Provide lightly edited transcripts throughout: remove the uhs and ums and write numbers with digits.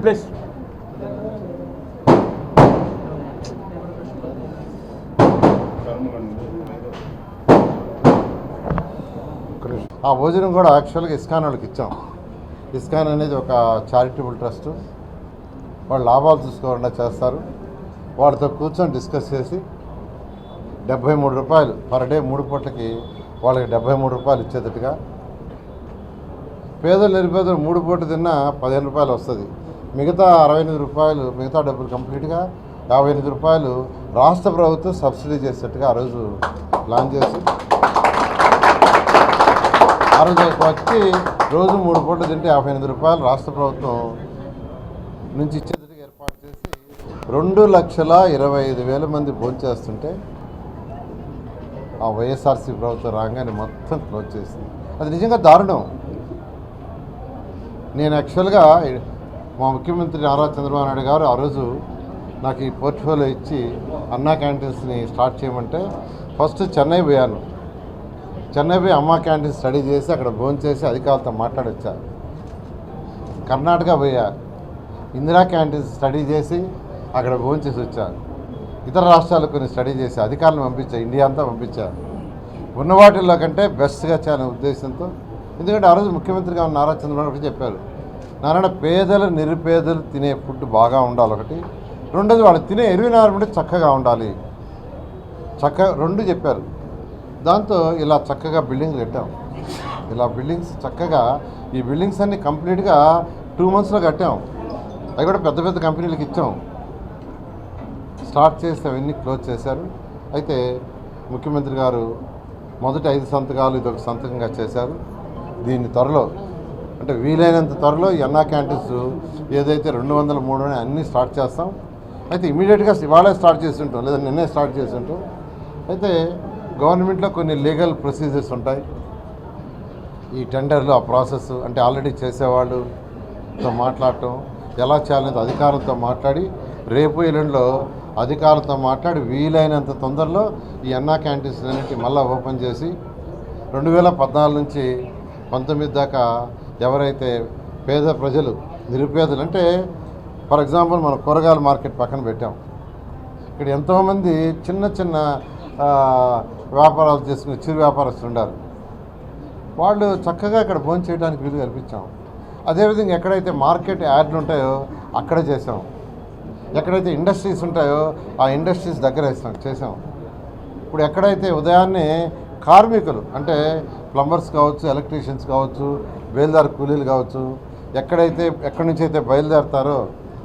Please. ఆ భోజనం కూడా యాక్చువల్గా ఇస్కాన్ వాళ్ళకి ఇచ్చాం. ఇస్కాన్ అనేది ఒక చారిటబుల్ ట్రస్ట్. వాళ్ళు లాభాలు చూసుకోకుండా చేస్తారు. వాళ్ళతో కూర్చొని డిస్కస్ చేసి 73 రూపాయలు పర్ డే 3 పూటలకి వాళ్ళకి 73 రూపాయలు ఇచ్చేటట్టుగా, పేదలు నిరుపేదలు 3 పూటలు తిన్నా 15 రూపాయలు వస్తుంది. మిగతా 68 రూపాయలు, మిగతా డబ్బులు కంప్లీట్గా 58 రూపాయలు రాష్ట్ర ప్రభుత్వం సబ్సిడీ చేసేట్టుగా ఆ రోజు ప్లాన్ చేసి, ఆ రోజు వచ్చి రోజు 3 పూటలు తింటే 58 రూపాయలు రాష్ట్ర ప్రభుత్వం నుంచి ఇచ్చేందుకు ఏర్పాటు చేసి 2,25,000 మంది భోంచేస్తుంటే ఆ వైఎస్ఆర్సీ ప్రభుత్వం రాగానే మొత్తం క్లోజ్ చేసింది. అది నిజంగా దారుణం. నేను యాక్చువల్గా మా ముఖ్యమంత్రి నారా చంద్రబాబు నాయుడు గారు ఆ రోజు నాకు ఈ పోర్ట్ఫోలియో ఇచ్చి అన్నా క్యాంటీన్స్ని స్టార్ట్ చేయమంటే ఫస్ట్ చెన్నై పోయాను. చెన్నై పోయి అమ్మా క్యాంటీన్ స్టడీ చేసి అక్కడ భోంచేసి అధికారులతో మాట్లాడొచ్చా. కర్ణాటక పోయా, ఇందిరా క్యాంటీన్ స్టడీ చేసి అక్కడ భోంచేసి వచ్చాను. ఇతర రాష్ట్రాలకు కొన్ని స్టడీ చేసి అధికారులను పంపించా, ఇండియా అంతా పంపించా. ఉన్న వాటిల్లో కంటే బెస్ట్గా చేయాలనే ఉద్దేశంతో. ఎందుకంటే ఆ రోజు ముఖ్యమంత్రిగా ఉన్న నారా చంద్రబాబు నాయుడు చెప్పారు, నారాయణ పేదలు నిరుపేదలు తినే ఫుడ్ బాగా ఉండాలి ఒకటి, రెండోది వాళ్ళు తినే ఎన్విరాన్మెంట్ చక్కగా ఉండాలి, రెండు చెప్పారు. దాంతో ఇలా చక్కగా బిల్డింగ్లు కట్టాం. ఇలా బిల్డింగ్స్ చక్కగా, ఈ బిల్డింగ్స్ అన్నీ కంప్లీట్గా 2 monthsలో కట్టాం. అవి కూడా పెద్ద పెద్ద కంపెనీలకు ఇచ్చాం. స్టార్ట్ చేసి అవన్నీ క్లోజ్ చేశారు. అయితే ముఖ్యమంత్రి గారు మొదటి 5 సంతకాలు ఇదొక సంతకంగా చేశారు. దీన్ని త్వరలో, అంటే వీలైనంత త్వరలో ఈ అన్నా క్యాంటీన్స్ ఏదైతే 200, 300 అన్నీ స్టార్ట్ చేస్తాం. అయితే ఇమీడియట్గా ఇవాళే స్టార్ట్ చేస్తుంటాం, లేదా నిన్నే స్టార్ట్ చేస్తుంటాం. అయితే గవర్నమెంట్లో కొన్ని లీగల్ ప్రొసీజర్స్ ఉంటాయి. ఈ టెండర్లు ఆ ప్రాసెస్ అంటే ఆల్రెడీ చేసేవాళ్ళతో మాట్లాడటం, ఎలా చేయాలనేది అధికారులతో మాట్లాడి, రేపు ఎల్లుండిలో అధికారులతో మాట్లాడి వీలైనంత తొందరలో ఈ అన్నా క్యాంటీన్స్ అన్నింటి మళ్ళీ ఓపెన్ చేసి 2014 నుంచి 19 దాకా ఎవరైతే పేద ప్రజలు, నిరుపేదలు, అంటే ఫర్ ఎగ్జాంపుల్ మనం కూరగాయల మార్కెట్ పక్కన పెట్టాం. ఇక్కడ ఎంతోమంది చిన్న చిన్న వ్యాపారాలు చేసుకునే చిరు వ్యాపారస్తులు ఉన్నారు. వాళ్ళు చక్కగా ఇక్కడ భోజనం చేయడానికి వీలు కల్పించాం. అదేవిధంగా ఎక్కడైతే మార్కెట్ యార్డ్లు ఉంటాయో అక్కడ చేసాం. ఎక్కడైతే ఇండస్ట్రీస్ ఉంటాయో ఆ ఇండస్ట్రీస్ దగ్గర చేసాం. ఇప్పుడు ఎక్కడైతే ఉదయాన్నే కార్మికులు అంటే ప్లంబర్స్ కావచ్చు, ఎలక్ట్రీషియన్స్ కావచ్చు, బయలుదేరు కూలీలు కావచ్చు, ఎక్కడి నుంచి అయితే బయలుదేరుతారో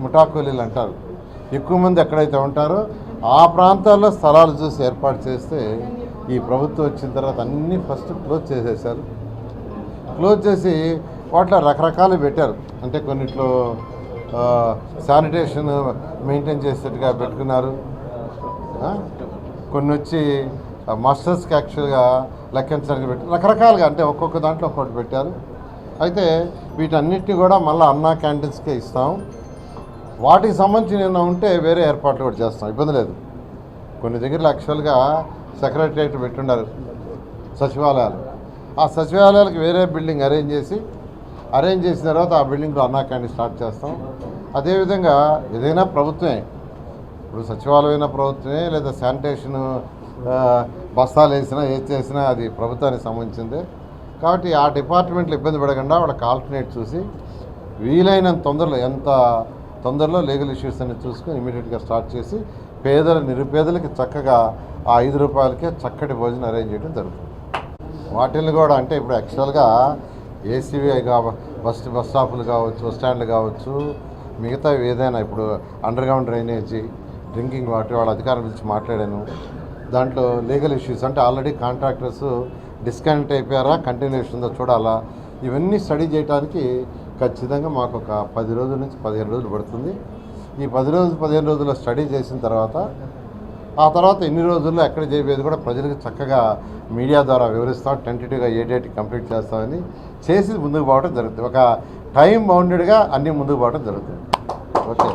ముఠా కూలీలు అంటారు, ఎక్కువ మంది ఎక్కడైతే ఉంటారో ఆ ప్రాంతాల్లో స్థలాలు చూసి ఏర్పాటు చేస్తే, ఈ ప్రభుత్వం వచ్చిన తర్వాత అన్నీ ఫస్ట్ క్లోజ్ చేసేసారు. క్లోజ్ చేసి వాటిలో రకరకాలు పెట్టారు. అంటే కొన్నిట్లో శానిటేషన్ మెయింటైన్ చేసేట్టుగా పెట్టుకున్నారు. కొన్ని వచ్చి మాస్టర్స్కి యాక్చువల్గా లెక్కించడానికి పెట్టారు. రకరకాలుగా అంటే ఒక్కొక్క దాంట్లో ఒక్కొక్కటి పెట్టారు. అయితే వీటన్నిటిని కూడా మళ్ళీ అన్నా క్యాంటీన్స్కే ఇస్తాం. వాటికి సంబంధించి నిన్న ఉంటే వేరే ఏర్పాట్లు కూడా చేస్తాం, ఇబ్బంది లేదు. కొన్ని దగ్గరలో యాక్చువల్గా సెక్రటరియట్ పెట్టున్నారు సచివాలయాలు. ఆ సచివాలయాలకు వేరే బిల్డింగ్ అరేంజ్ చేసిన తర్వాత ఆ బిల్డింగ్లో అన్నా క్యాంటీన్ స్టార్ట్ చేస్తాం. అదేవిధంగా ఏదైనా ప్రభుత్వమే, ఇప్పుడు సచివాలయం ప్రభుత్వమే, లేదా శానిటేషన్ బస్తాలు వేసినా ఏది చేసినా అది ప్రభుత్వానికి సంబంధించిందే. కాబట్టి ఆ డిపార్ట్మెంట్లు ఇబ్బంది పడకుండా వాళ్ళకి ఆల్టర్నేట్ చూసి వీలైనంత తొందరలో, ఎంత తొందరలో లీగల్ ఇష్యూస్ అన్ని చూసుకొని ఇమీడియట్గా స్టార్ట్ చేసి పేదలు నిరుపేదలకి చక్కగా ఆ 5 రూపాయలకే చక్కటి భోజనం అరేంజ్ చేయడం జరుగుతుంది. వాటిని కూడా అంటే ఇప్పుడు యాక్చువల్గా ఏసీవీ బస్ స్టాపులు కావచ్చు, బస్ స్టాండ్లు కావచ్చు, మిగతా ఏదైనా ఇప్పుడు under ground drainage, drinking water వాళ్ళ అధికారుల గురించి మాట్లాడాను. దాంట్లో లీగల్ ఇష్యూస్ అంటే ఆల్రెడీ కాంట్రాక్టర్స్ డిస్కనెక్ట్ అయిపోయారా, కంటిన్యూషన్ ఉందో చూడాలా, ఇవన్నీ స్టడీ చేయడానికి ఖచ్చితంగా మాకు ఒక 10 రోజుల నుంచి 15 రోజులు పడుతుంది. ఈ 15 రోజుల్లో స్టడీ చేసిన తర్వాత ఆ తర్వాత ఎన్ని రోజుల్లో ఎక్కడ చేయబోయేది కూడా ప్రజలకు చక్కగా మీడియా ద్వారా వివరిస్తాం. టెంటేటివ్గా ఏ డేట్ కంప్లీట్ చేస్తామని చేసి ముందుకు పోవడం జరుగుతుంది. ఒక టైం బౌండెడ్గా అన్నీ ముందుకు పోవడం జరుగుతుంది. ఓకే.